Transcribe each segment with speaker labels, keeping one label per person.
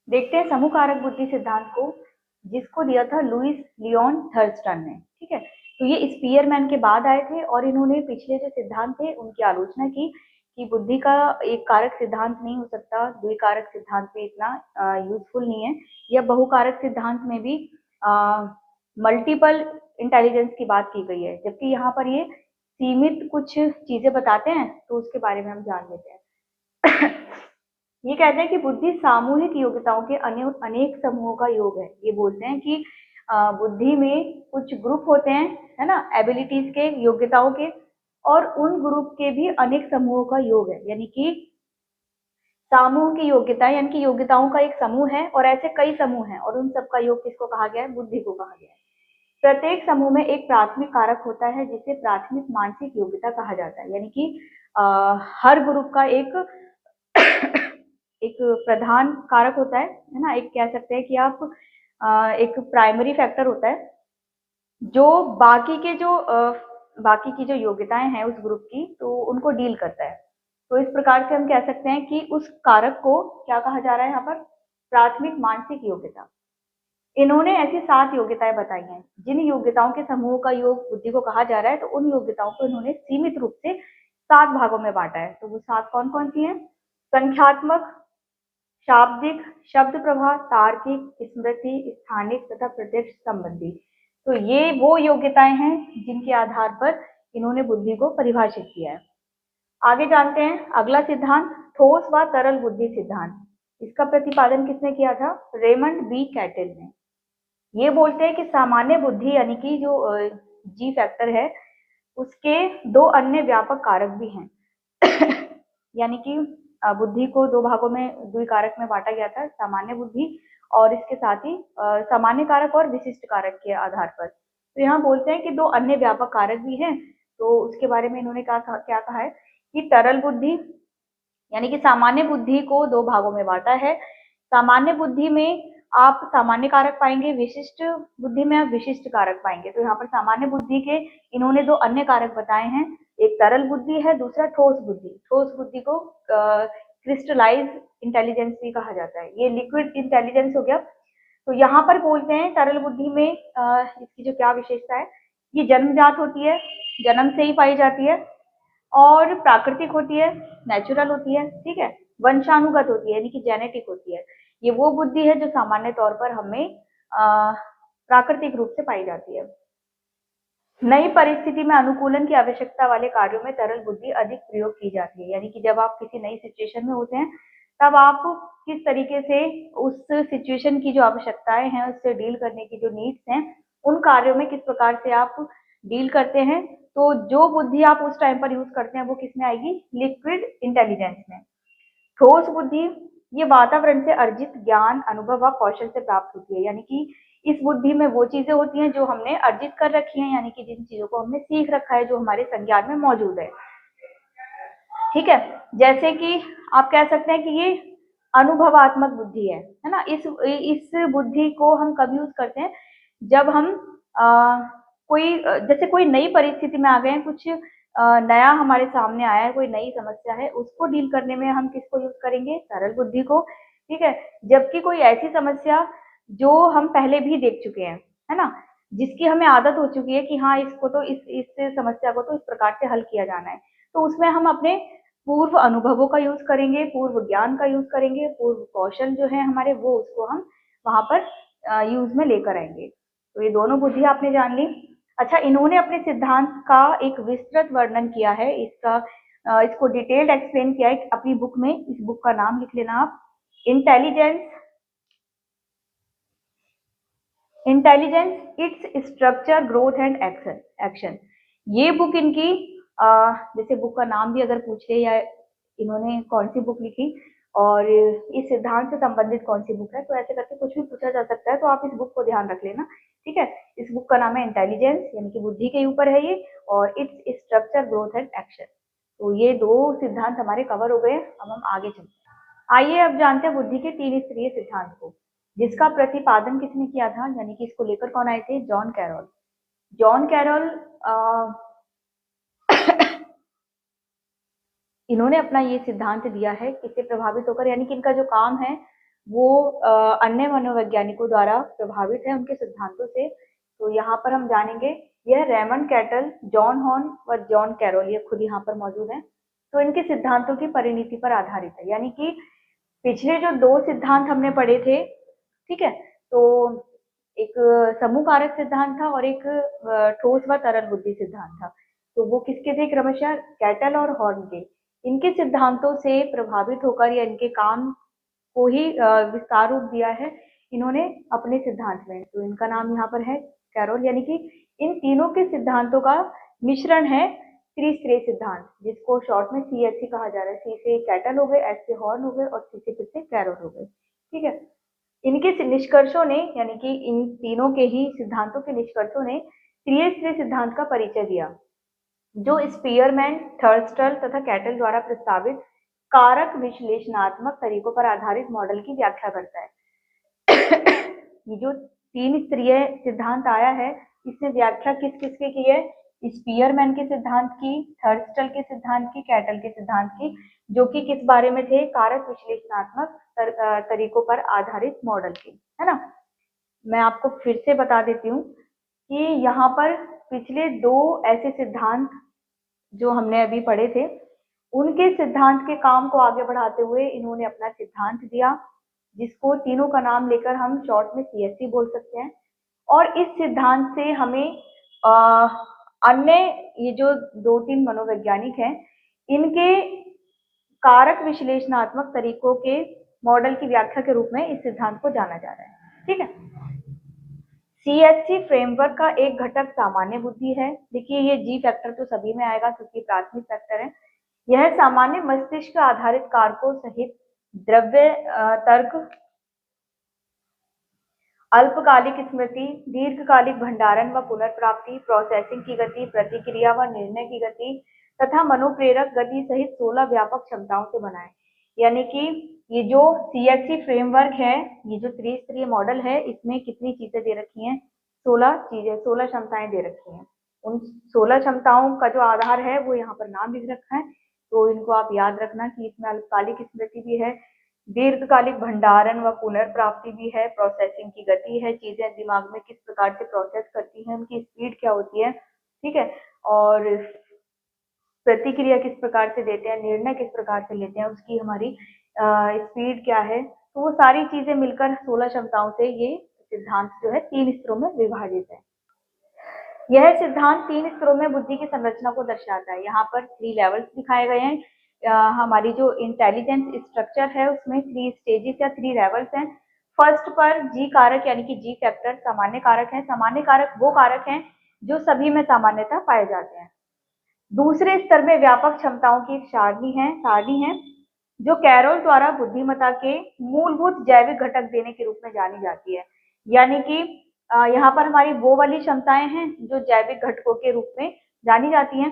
Speaker 1: देखते हैं समूह कारक बुद्धि सिद्धांत को, जिसको दिया था लुइस लियोन थर्स्टन ने। ठीक है, तो ये स्पीयरमैन के बाद आए थे और इन्होंने पिछले जो सिद्धांत थे उनकी आलोचना की कि बुद्धि का एक कारक सिद्धांत नहीं हो सकता, द्विकारक सिद्धांत भी इतना यूजफुल नहीं है, या बहुकारक सिद्धांत में भी मल्टीपल इंटेलिजेंस की बात की गई है, जबकि यहाँ पर ये सीमित कुछ चीजें बताते हैं, तो उसके बारे में हम जान लेते हैं। ये कहते हैं कि बुद्धि सामूहिक योग्यताओं के अनेक समूहों का योग है। ये बोलते हैं कि बुद्धि में कुछ ग्रुप होते हैं, है ना, एबिलिटीज के, योग्यताओं के, और उन ग्रुप के भी अनेक समूहों का योग है। यानी कि समूह की योग्यता, यानी कि योग्यताओं का एक समूह है और ऐसे कई समूह हैं, और उन सबका योग किसको कहा गया है? बुद्धि को कहा गया है। प्रत्येक समूह में एक प्राथमिक कारक होता है जिसे प्राथमिक मानसिक योग्यता कहा जाता है। यानी कि हर ग्रुप का एक एक प्रधान कारक होता है ना, एक कह सकते हैं कि आप एक प्राइमरी फैक्टर होता है जो बाकी की जो योग्यताएं हैं उस ग्रुप की, तो उनको डील करता है। तो इस प्रकार से हम कह सकते हैं कि उस कारक को क्या कहा जा रहा है यहाँ पर? प्राथमिक मानसिक योग्यता। इन्होंने ऐसी 7 योग्यताएं बताई हैं। जिन योग्यताओं के समूह का योग बुद्धि को कहा जा रहा है, तो उन योग्यताओं को इन्होंने सीमित रूप से 7 भागों में बांटा है। तो वो 7 कौन कौन सी हैं? संख्यात्मक, शाब्दिक, शब्द प्रभा, तार्किक, स्मृति, स्थानिक तथा प्रत्यक्ष संबंधी। तो ये वो योग्यताएं हैं जिनके आधार पर इन्होंने बुद्धि को परिभाषित किया है। आगे जानते हैं अगला सिद्धांत, ठोस व तरल बुद्धि सिद्धांत। इसका प्रतिपादन किसने किया था? रेमंड बी कैटल ने। ये बोलते हैं कि सामान्य बुद्धि यानी कि जो जी फैक्टर है, उसके 2 अन्य व्यापक कारक भी हैं। यानी कि बुद्धि को 2 भागों में, द्विकारक में बांटा गया था, सामान्य बुद्धि और इसके साथ ही सामान्य कारक और विशिष्ट कारक के आधार पर। तो यहाँ बोलते हैं कि 2 अन्य व्यापक कारक भी हैं। तो उसके बारे में इन्होंने क्या कहा है कि तरल बुद्धि, यानी कि सामान्य बुद्धि को 2 भागों में बांटा है। सामान्य बुद्धि में आप सामान्य कारक पाएंगे, विशिष्ट बुद्धि में आप विशिष्ट कारक पाएंगे। तो यहाँ पर सामान्य बुद्धि के इन्होंने 2 अन्य कारक बताए हैं, एक तरल बुद्धि है, दूसरा ठोस बुद्धि। ठोस बुद्धि को क्रिस्टलाइज इंटेलिजेंस भी कहा जाता है, ये लिक्विड इंटेलिजेंस हो गया। तो यहाँ पर बोलते हैं तरल बुद्धि में इसकी जो क्या विशेषता है, ये जन्मजात होती है, जन्म से ही पाई जाती है, और प्राकृतिक होती है, नेचुरल होती है, ठीक है, वंशानुगत होती है, यानी कि जेनेटिक होती है। ये वो बुद्धि है जो सामान्य तौर पर हमें प्राकृतिक रूप से पाई जाती है। नई परिस्थिति में अनुकूलन की आवश्यकता वाले कार्यों में तरल बुद्धि अधिक प्रयोग की जाती है। यानी कि जब आप किसी नई सिचुएशन में होते हैं, तब आप किस तरीके से उस सिचुएशन की जो आवश्यकताएं हैं, उससे डील करने की जो नीड्स हैं, उन कार्यों में किस प्रकार से आप डील करते हैं, तो जो बुद्धि आप उस टाइम पर यूज करते हैं वो किस में आएगी? लिक्विड इंटेलिजेंस में। ठोस बुद्धि ये वातावरण से अर्जित ज्ञान, अनुभव व कौशल से प्राप्त होती है। यानी कि इस बुद्धि में वो चीजें होती हैं जो हमने अर्जित कर रखी हैं, यानी कि जिन चीजों को हमने सीख रखा है, जो हमारे संज्ञान में मौजूद है। ठीक है, जैसे कि आप कह सकते हैं कि ये अनुभवात्मक बुद्धि है ना। इस बुद्धि को हम कब यूज करते हैं? जब हम जैसे कोई नई परिस्थिति में आ गए हैं, कुछ नया हमारे सामने आया है, कोई नई समस्या है, उसको डील करने में हम किसको यूज करेंगे? सरल बुद्धि को। ठीक है, जबकि कोई ऐसी समस्या जो हम पहले भी देख चुके हैं, है ना, जिसकी हमें आदत हो चुकी है कि हाँ, इसको तो इस समस्या को तो इस प्रकार से हल किया जाना है, तो उसमें हम अपने पूर्व अनुभवों का यूज करेंगे, पूर्व ज्ञान का यूज करेंगे, पूर्व कौशल जो है हमारे, वो उसको हम वहां पर यूज में लेकर आएंगे। तो ये दोनों बुद्धि आपने जान ली। अच्छा, इन्होंने अपने सिद्धांत का एक विस्तृत वर्णन किया है, इसको डिटेल्ड एक्सप्लेन किया है अपनी बुक में। इस बुक का नाम लिख लेना आप, intelligence, its structure, growth and action. ये बुक इनकी जैसे बुक का नाम भी अगर पूछ ले, या इन्होंने कौन सी बुक लिखी और इस सिद्धांत से संबंधित कौन सी बुक है, तो ऐसे करके कुछ भी पूछा जा सकता है, तो आप इस बुक को ध्यान रख लेना। ठीक है, इस बुक का नाम है इंटेलिजेंस, यानी कि बुद्धि के ऊपर है ये, और its structure, growth and action. तो ये 2 सिद्धांत हमारे कवर हो गए। अब हम आगे चलते हैं। आइए अब जानते हैं बुद्धि के 3 स्तरीय सिद्धांत को, जिसका प्रतिपादन किसने किया था, यानी कि इसको लेकर कौन आए थे? John Carol. जॉन कैरल इन्होंने अपना ये सिद्धांत दिया है किससे प्रभावित होकर, यानी कि इनका जो काम है वो अन्य मनोवैज्ञानिकों द्वारा प्रभावित है उनके सिद्धांतों से। तो यहाँ पर हम जानेंगे, यह रेमंड कैटल, जॉन हॉर्न व जॉन कैरोल, ये खुद यहाँ पर मौजूद हैं। तो इनके सिद्धांतों की परिणति पर आधारित है, यानी कि पिछले जो 2 सिद्धांत हमने पढ़े थे, ठीक है, तो एक समूह कारक सिद्धांत था और एक ठोस व तरल बुद्धि सिद्धांत था। तो वो किसके थे? क्रमशः कैटल और हॉर्न के। इनके सिद्धांतों से प्रभावित होकर या इनके काम को ही विस्तार रूप दिया है इन्होंने अपने सिद्धांत में। तो इनका नाम यहाँ पर है कैरोल, यानी कि इन तीनों के सिद्धांतों का मिश्रण है त्रिस्तरीय सिद्धांत, जिसको शॉर्ट में CSC कहा जा रहा है। C से कैटल हो गए, S से हॉर्न हो गए और C से फिर से कैरोल हो गए, ठीक है। इनके निष्कर्षों ने, यानी कि इन तीनों के ही सिद्धांतों के निष्कर्षों ने त्रिस्तरीय सिद्धांत का परिचय दिया, जो स्पीयरमैन, थर्स्टल तथा कैटल द्वारा प्रस्तावित कारक विश्लेषणात्मक तरीकों पर आधारित मॉडल की व्याख्या करता है। ये जो 3 स्तरीय सिद्धांत आया है, इसने व्याख्या किस किसके की है? स्पीयरमैन के सिद्धांत की, थर्स्टल के सिद्धांत की, कैटल के सिद्धांत की, जो कि किस बारे में थे? कारक विश्लेषणात्मक तरीकों पर आधारित मॉडल की, है ना। मैं आपको फिर से बता देती हूँ कि यहाँ पर पिछले 2 ऐसे सिद्धांत जो हमने अभी पढ़े थे, उनके सिद्धांत के काम को आगे बढ़ाते हुए इन्होंने अपना सिद्धांत दिया, जिसको तीनों का नाम लेकर हम शॉर्ट में CSC बोल सकते हैं। और इस सिद्धांत से हमें अन्य ये जो 2-3 मनोवैज्ञानिक हैं, इनके कारक विश्लेषणात्मक तरीकों के मॉडल की व्याख्या के रूप में इस सिद्धांत को जाना जा रहा है, ठीक है। CSC फ्रेमवर्क का एक घटक सामान्य बुद्धि है। देखिए, ये G फैक्टर तो सभी में आएगा क्योंकि प्राथमिक फैक्टर है। यह सामान्य मस्तिष्क आधारित कारकों सहित द्रव्य तर्क, अल्पकालिक स्मृति, दीर्घकालिक भंडारण व पुनर्प्राप्ति, प्रोसेसिंग की गति, प्रतिक्रिया व निर्णय की गति तथा मनोप्रेरक गति सहित 16 व्यापक क्षमताओं से बना है। यानी कि ये जो CSC फ्रेमवर्क है, ये जो त्रिस्तरीय मॉडल है, इसमें कितनी चीजें दे रखी हैं? 16 चीजें, 16 क्षमताएं दे रखी हैं। उन 16 क्षमताओं का जो आधार है वो यहाँ पर नाम लिख रखा है, तो इनको आप याद रखना कि इसमें अल्पकालिक स्मृति भी है, दीर्घकालिक भंडारण व पुनर्प्राप्ति भी है, प्रोसेसिंग की गति है, चीजें दिमाग में किस प्रकार से प्रोसेस करती हैं, उनकी स्पीड क्या होती है, ठीक है, और प्रतिक्रिया किस प्रकार से देते हैं, निर्णय किस प्रकार से लेते हैं, उसकी हमारी स्पीड क्या है। तो वो सारी चीजें मिलकर 16 क्षमताओं से ये सिद्धांत जो है 3 स्तरों में विभाजित है। यह सिद्धांत 3 स्तरों में बुद्धि की संरचना को दर्शाता है। यहाँ पर 3 लेवल्स दिखाए गए हैं। हमारी जो इंटेलिजेंस स्ट्रक्चर है उसमें 3 स्टेजेस या 3 लेवल्स हैं। फर्स्ट पर G कारक यानी कि G फैक्टर सामान्य कारक है। सामान्य कारक वो कारक हैं जो सभी में सामान्यतः पाए जाते हैं। दूसरे स्तर में व्यापक क्षमताओं की एक सारणी है जो कैरोल द्वारा बुद्धिमत्ता के मूलभूत जैविक घटक देने के रूप में जानी जाती है। यानी कि यहाँ पर हमारी वो वाली क्षमताएं हैं जो जैविक घटकों के रूप में जानी जाती हैं।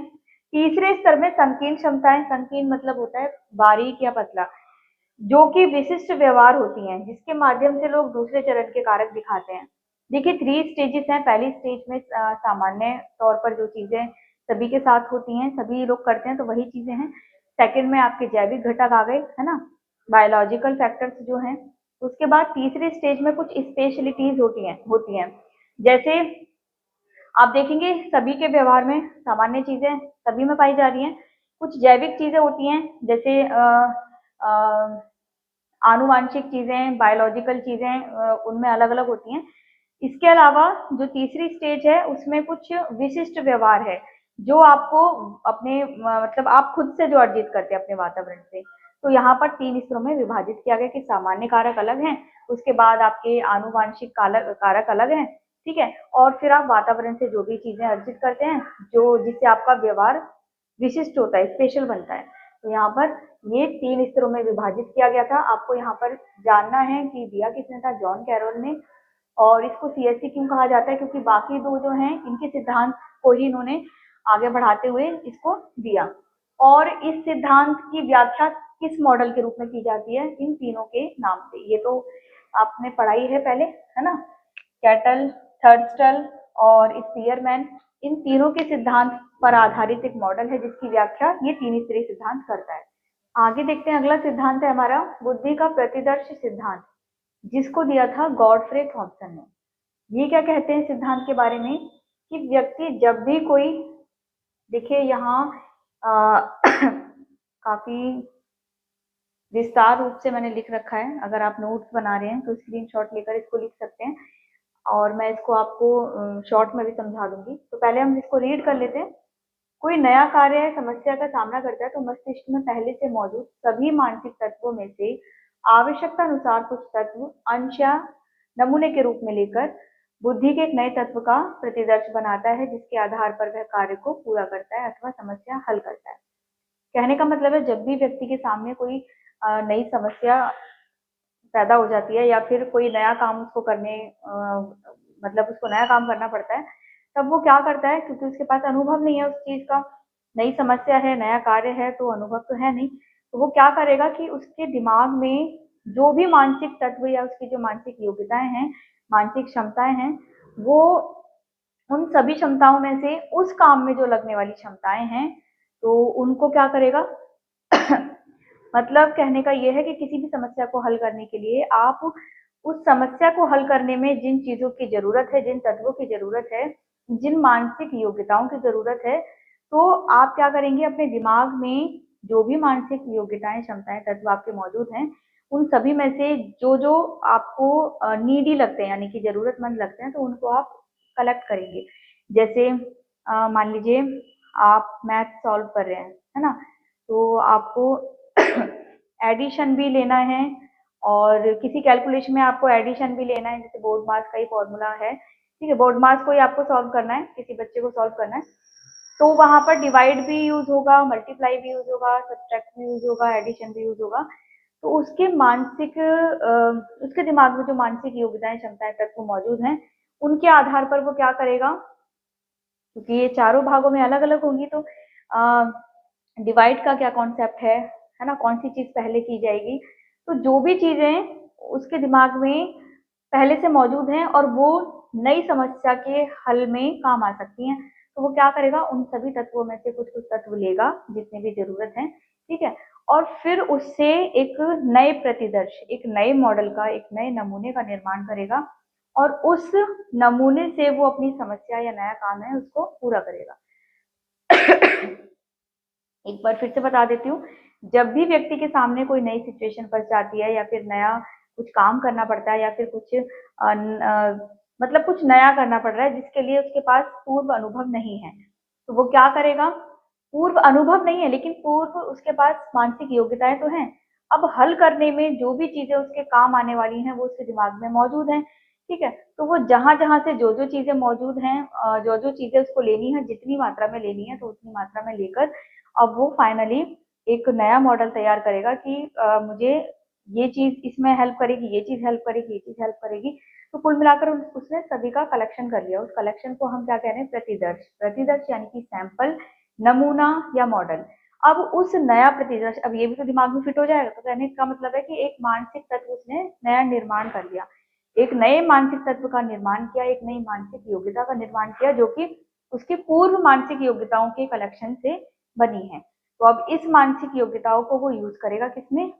Speaker 1: तीसरे स्तर में संकीर्ण क्षमताएं, संकीर्ण मतलब होता है बारीक या पतला, जो कि विशिष्ट व्यवहार होती हैं, जिसके माध्यम से लोग दूसरे चरण के कारक दिखाते हैं। देखिए 3 स्टेजेस हैं। पहली स्टेज में सामान्य तौर पर जो चीजें सभी के साथ होती हैं, सभी लोग करते हैं, तो वही चीजें हैं। सेकंड में आपके जैविक घटक आ गए, है ना, बायोलॉजिकल फैक्टर्स जो हैं। उसके बाद तीसरे स्टेज में कुछ स्पेशलिटीज होती हैं। जैसे आप देखेंगे सभी के व्यवहार में सामान्य चीजें सभी में पाई जा रही हैं। कुछ जैविक चीजें होती हैं, जैसे आनुवांशिक चीजें, बायोलॉजिकल चीजें उनमें अलग अलग होती हैं। इसके अलावा जो तीसरी स्टेज है उसमें कुछ विशिष्ट व्यवहार है जो आपको अपने मतलब आप खुद से जो अर्जित करते हैं अपने वातावरण से। तो यहाँ पर 3 स्तरों में विभाजित किया गया कि सामान्य कारक अलग हैं, उसके बाद आपके आनुवांशिक कारक अलग हैं, ठीक है, और फिर आप वातावरण से जो भी चीजें अर्जित करते हैं जो जिससे आपका व्यवहार विशिष्ट होता है, स्पेशल बनता है। तो यहाँ पर ये 3 स्तरों में विभाजित किया गया था। आपको यहाँ पर जानना है कि दिया किसने था? जॉन कैरोल ने। और इसको CSC क्यों कहा जाता है? क्योंकि बाकी 2 जो हैं इनके सिद्धांत को ही इन्होंने आगे बढ़ाते हुए इसको दिया। और इस सिद्धांत की व्याख्या किस मॉडल के रूप में की जाती है? इन तीनों के नाम से। ये तो आपने पढ़ाई है पहले, है ना, कैटल, थर्स्टल और स्पीयरमैन, इन तीनों के सिद्धांत पर आधारित एक मॉडल है जिसकी व्याख्या ये 3 स्तरीय सिद्धांत करता है। आगे देखते हैं, अगला सिद्धांत है हमारा बुद्धि का प्रतिदर्श सिद्धांत। जिसको दिया था गॉडफ्रे थॉमसन ने। ये क्या कहते हैं सिद्धांत के बारे में कि व्यक्ति जब भी कोई, देखिए यहाँ काफी विस्तार रूप से मैंने लिख रखा है, अगर आप नोट्स बना रहे हैं तो स्क्रीनशॉट लेकर इसको लिख सकते हैं और मैं इसको आपको शॉर्ट में भी समझा दूंगी। तो पहले हम इसको रीड कर लेते हैं। कोई नया कार्य या समस्या का सामना करता है तो मस्तिष्क में पहले से मौजूद सभी मानसिक तत्वों में से आवश्यकता अनुसार कुछ तत्व अंश या नमूने के रूप में लेकर बुद्धि के एक नए तत्व का प्रतिदर्श बनाता है, जिसके आधार पर वह कार्य को पूरा करता है अथवा समस्या हल करता है। कहने का मतलब है, जब भी व्यक्ति के सामने कोई नई समस्या पैदा हो जाती है या फिर कोई नया काम उसको करने मतलब उसको नया काम करना पड़ता है, तब वो क्या करता है, क्योंकि उसके पास अनुभव नहीं है उस चीज का, नई समस्या है, नया कार्य है, तो अनुभव तो है नहीं, तो वो क्या करेगा कि उसके दिमाग में जो भी मानसिक तत्व या उसकी जो मानसिक योग्यताएं हैं, मानसिक क्षमताएं हैं, वो उन सभी क्षमताओं में से उस काम में जो लगने वाली क्षमताएं हैं, तो उनको क्या करेगा मतलब कहने का ये है कि किसी भी समस्या को हल करने के लिए आप उस समस्या को हल करने में जिन चीजों की जरूरत है, जिन तत्वों की जरूरत है, जिन मानसिक योग्यताओं की जरूरत है, तो आप क्या करेंगे, अपने दिमाग में जो भी मानसिक योग्यताएं, क्षमताएं, तत्व आपके मौजूद हैं, उन सभी में से जो जो आपको नीडी लगते हैं, यानी कि जरूरतमंद लगते हैं, तो उनको आप कलेक्ट करेंगे। जैसे मान लीजिए आप मैथ सॉल्व कर रहे हैं, है ना, तो आपको एडिशन भी लेना है और किसी कैलकुलेशन में आपको एडिशन भी लेना है, जैसे बोर्ड मास का ही फॉर्मूला है, ठीक है, बोर्ड मास को ही आपको सॉल्व करना है, किसी बच्चे को सॉल्व करना है, तो वहां पर डिवाइड भी यूज होगा, मल्टीप्लाई भी यूज होगा, सब्ट्रैक्ट भी यूज होगा, एडिशन भी यूज होगा। तो उसके मानसिक उसके दिमाग में जो मानसिक योग्यताएं, क्षमताएं, तत्व मौजूद हैं, उनके आधार पर वो क्या करेगा, क्योंकि ये चारों भागों में अलग अलग होंगी, तो डिवाइड का क्या कॉन्सेप्ट है ना, कौन सी चीज पहले की जाएगी, तो जो भी चीजें उसके दिमाग में पहले से मौजूद हैं और वो नई समस्या के हल में काम आ सकती हैं, तो वो क्या करेगा, उन सभी तत्वों में से कुछ कुछ तत्व लेगा जितने भी जरूरत है, ठीक है, और फिर उससे एक नए प्रतिदर्श, एक नए मॉडल का, एक नए नमूने का निर्माण करेगा और उस नमूने से वो अपनी समस्या या नया काम है उसको पूरा करेगा। एक बार फिर से बता देती हूँ, जब भी व्यक्ति के सामने कोई नई सिचुएशन फंस जाती है या फिर नया कुछ काम करना पड़ता है या फिर कुछ मतलब कुछ नया करना पड़ रहा है जिसके लिए उसके पास पूर्व अनुभव नहीं है, तो वो क्या करेगा, पूर्व अनुभव नहीं है लेकिन पूर्व उसके पास मानसिक योग्यताएं तो हैं, अब हल करने में जो भी चीजें उसके काम आने वाली हैं वो उसके दिमाग में मौजूद हैं, ठीक है, तो वो जहां जहां से जो जो चीजें मौजूद हैं, जो जो चीजें उसको लेनी है, जितनी मात्रा में लेनी है, तो उतनी मात्रा में लेकर अब वो फाइनली एक नया मॉडल तैयार करेगा कि मुझे ये चीज इसमें हेल्प करेगी, ये चीज हेल्प करेगी, ये चीज हेल्प करेगी, तो कुल मिलाकर उसने सभी का कलेक्शन कर लिया। उस कलेक्शन को हम क्या कह रहे हैं, प्रतिदर्श। प्रतिदर्श यानी कि सैंपल, नमूना या मॉडल। अब उस नया प्रतिदर्श, अब ये भी तो दिमाग में फिट हो जाएगा, तो कहने का मतलब है कि एक मानसिक तत्व उसने नया निर्माण कर लिया, एक नए मानसिक तत्व का निर्माण किया, एक नई मानसिक योग्यता का निर्माण किया जो कि उसकी पूर्व मानसिक योग्यताओं के कलेक्शन से बनी है। तो अब इस मानसिक योग्यताओं को वो यूज करेगा किसमें,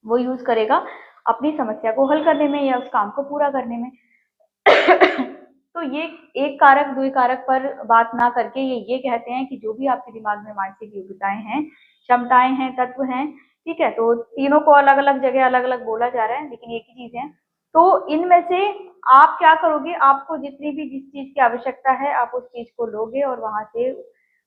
Speaker 1: वो यूज करेगा अपनी समस्या को हल करने में या उस काम को पूरा करने में। तो ये एक कारक दुई कारक पर बात ना करके ये कहते हैं कि जो भी आपके दिमाग में मानसिक योग्यताएं हैं, क्षमताएं हैं, तत्व हैं, ठीक है, तो तीनों को अलग अलग जगह अलग अलग बोला जा रहा है लेकिन एक ही चीज है। तो इनमें से आप क्या करोगे, आपको जितनी भी जिस चीज की आवश्यकता है आप उस चीज को लोगे और वहां से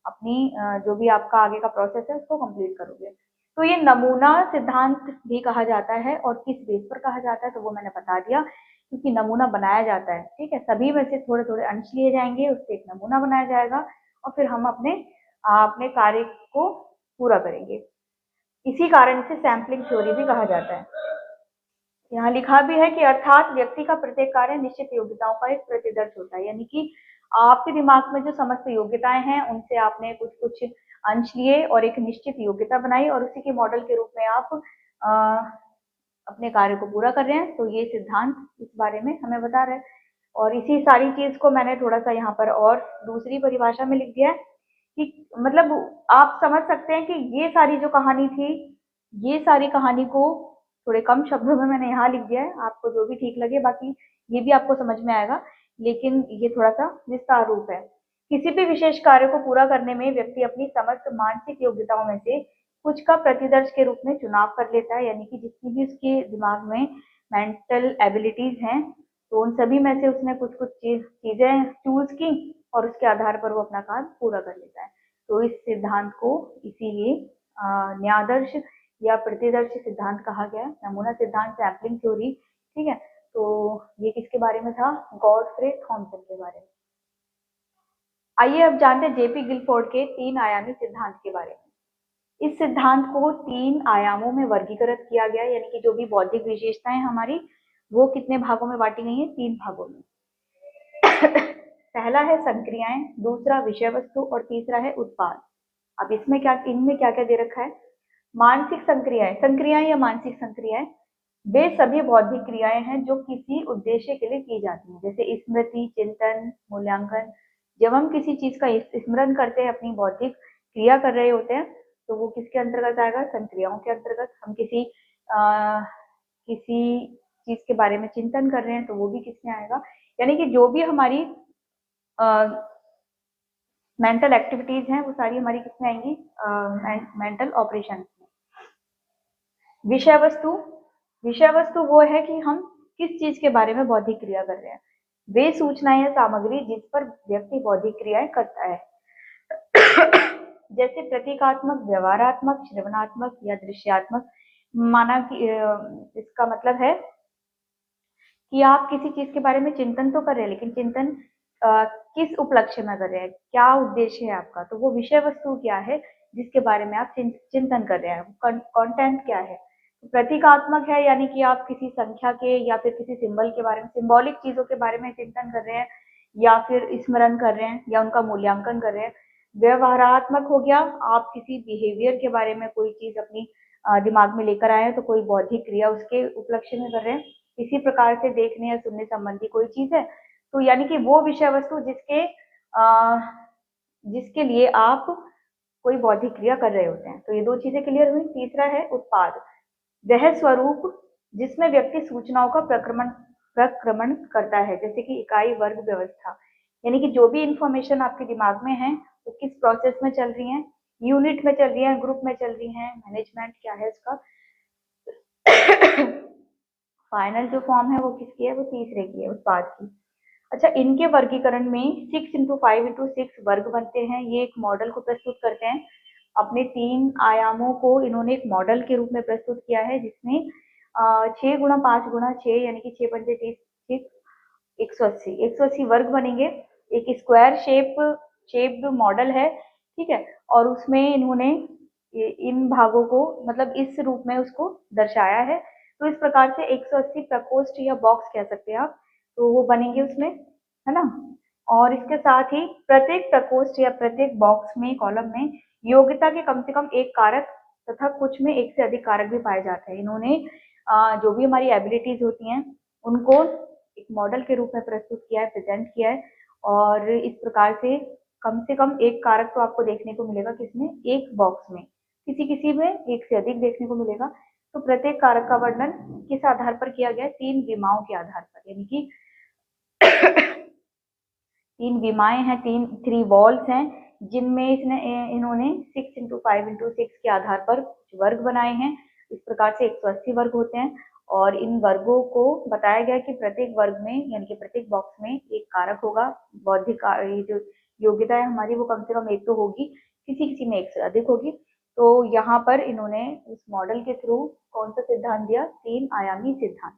Speaker 1: अपनी जो भी आपका आगे का प्रोसेस है उसको कंप्लीट करोगे। तो ये नमूना सिद्धांत भी कहा जाता है और किस बेस पर कहा जाता है तो वो मैंने बता दिया, क्योंकि नमूना बनाया जाता है, ठीक है, सभी में से थोड़े थोड़े अंश लिए जाएंगे, उससे एक नमूना बनाया जाएगा और फिर हम अपने अपने कार्य को पूरा करेंगे। इसी कारण से सैम्पलिंग थ्योरी भी कहा जाता है। यहाँ लिखा भी है कि अर्थात व्यक्ति का प्रत्येक कार्य निश्चित योग्यताओं का एक प्रतिदर्श होता है, यानी कि आपके दिमाग में जो समस्त योग्यताएं हैं उनसे आपने कुछ कुछ अंश लिए और एक निश्चित योग्यता बनाई और उसी के मॉडल के रूप में आप अपने कार्य को पूरा कर रहे हैं। तो ये सिद्धांत इस बारे में हमें बता रहा है और इसी सारी चीज को मैंने थोड़ा सा यहाँ पर और दूसरी परिभाषा में लिख दिया है कि मतलब आप समझ सकते हैं कि ये सारी जो कहानी थी, ये सारी कहानी को थोड़े कम शब्दों में मैंने यहाँ लिख दिया है, आपको जो भी ठीक लगे, बाकी ये भी आपको समझ में आएगा, लेकिन ये थोड़ा सा विस्तार रूप है। किसी भी विशेष कार्य को पूरा करने में व्यक्ति अपनी समस्त मानसिक योग्यताओं में से कुछ का प्रतिदर्श के रूप में चुनाव कर लेता है, यानी कि जितनी भी उसके दिमाग में मेंटल एबिलिटीज हैं, तो उन सभी में से उसने कुछ कुछ चीजें चूज की और उसके आधार पर वो अपना काम पूरा कर लेता है। तो इस सिद्धांत को इसीलिए न्यादर्श या प्रतिदर्श सिद्धांत कहा गया, नमूना सिद्धांत, सैम्पलिंग थ्योरी। ठीक है, तो ये किसके बारे में था? गॉडफ्रे थॉमसन के बारे में। आइए अब जानते हैं जेपी गिलफोर्ड के 3 आयामी सिद्धांत के बारे में। इस सिद्धांत को 3 आयामों में वर्गीकृत किया गया, यानी कि जो भी बौद्धिक विशेषताएं हमारी, वो कितने भागों में बांटी गई हैं? 3 भागों में। पहला है संक्रियाएं, दूसरा विषय वस्तु और तीसरा है उत्पाद। अब इसमें क्या, इनमें क्या क्या दे रखा है? मानसिक संक्रियाएं, संक्रियाएं या मानसिक संक्रियाएं वे सभी बौद्धिक क्रियाएं हैं जो किसी उद्देश्य के लिए की जाती हैं, जैसे स्मृति, चिंतन, मूल्यांकन। जब हम किसी चीज का स्मरण करते हैं, अपनी बौद्धिक क्रिया कर रहे होते हैं, तो वो किसके अंतर्गत आएगा? संक्रियाओं के अंतर्गत। हम किसी चीज के बारे में चिंतन कर रहे हैं, तो वो भी किसमें आएगा? यानी कि जो भी हमारी मेंटल एक्टिविटीज हैं, वो सारी हमारी किसमें आएंगी? मेंटल ऑपरेशन में। विषय वस्तु, विषय वस्तु वो है कि हम किस चीज के बारे में बौद्धिक क्रिया कर रहे हैं। वे सूचनाएं या सामग्री जिस पर व्यक्ति बौद्धिक क्रियाएं करता है, जैसे प्रतीकात्मक, व्यवहारात्मक, श्रवणात्मक या दृश्यात्मक। माना कि इसका मतलब है कि आप किसी चीज के बारे में चिंतन तो कर रहे हैं, लेकिन चिंतन किस उपलक्ष्य में कर रहे हैं, क्या उद्देश्य है आपका, तो वो विषय वस्तु क्या है जिसके बारे में आप चिंतन कर रहे हैं, कंटेंट क्या है। तो प्रतीकात्मक है, यानी कि आप किसी संख्या के या फिर किसी सिंबल के बारे में, सिंबॉलिक चीजों के बारे में चिंतन कर रहे हैं या फिर स्मरण कर रहे हैं या उनका मूल्यांकन कर रहे हैं। व्यवहारात्मक हो गया, आप किसी बिहेवियर के बारे में कोई चीज अपनी दिमाग में लेकर आए हैं, तो कोई बौद्धिक क्रिया उसके उपलक्ष्य में कर रहे हैं। इसी प्रकार से देखने या सुनने संबंधी कोई चीज है, तो यानी कि वो विषय वस्तु जिसके लिए आप कोई बौद्धिक क्रिया कर रहे होते हैं। तो ये 2 चीजें क्लियर हुई। तीसरा है उत्पाद, वह स्वरूप जिसमें व्यक्ति सूचनाओं का प्रक्रमण करता है, जैसे कि इकाई, वर्ग, व्यवस्था। यानी कि जो भी इंफॉर्मेशन आपके दिमाग में है, वो किस प्रोसेस में चल रही है, यूनिट में चल रही है, ग्रुप में चल रही है, मैनेजमेंट क्या है इसका। फाइनल जो फॉर्म है वो किसकी है? वो तीसरे की है, उत्पाद की। अच्छा, इनके वर्गीकरण में 6x5x6 वर्ग बनते हैं। ये एक मॉडल को प्रस्तुत करते हैं। अपने 3 आयामों को इन्होंने एक मॉडल के रूप में प्रस्तुत किया है, जिसमें 6 गुणा 5 गुणा 6 यानी कि 6 पंजे 30, 180 वर्ग बनेंगे। एक स्क्वायर शेप्ड मॉडल है, ठीक है, और उसमें इन्होंने इन भागों को मतलब इस रूप में उसको दर्शाया है। तो इस प्रकार से 180 प्रकोष्ठ या बॉक्स कह सकते हैं आप, तो वो बनेंगे उसमें, है ना। और इसके साथ ही प्रत्येक प्रकोष्ठ या प्रत्येक बॉक्स में, कॉलम में योग्यता के कम से कम एक कारक तथा कुछ में एक से अधिक कारक भी पाए जाते हैं। इन्होंने जो भी हमारी एबिलिटीज होती हैं, उनको एक मॉडल के रूप में प्रस्तुत किया है, प्रेजेंट किया है। और इस प्रकार से कम एक कारक तो आपको देखने को मिलेगा किसमें? एक बॉक्स में। किसी किसी में एक से अधिक देखने को मिलेगा। तो प्रत्येक कारक का वर्णन किस आधार पर किया गया? 3 विमाओं के आधार पर, यानी कि 3 विमाएं हैं, 3 वॉल्स हैं, जिनमें इन्होंने 6x5x6 के आधार पर वर्ग बनाए हैं। इस प्रकार से 180 वर्ग होते हैं। और इन वर्गों को बताया गया कि प्रत्येक वर्ग में, यानी कि प्रत्येक बॉक्स में एक कारक होगा। बौद्धिक ये जो योग्यता है हमारी, वो कम से कम एक तो होगी, किसी किसी में एक से अधिक होगी। तो यहाँ पर इन्होंने इस मॉडल के थ्रू कौन सा सिद्धांत दिया? 3 आयामी सिद्धांत।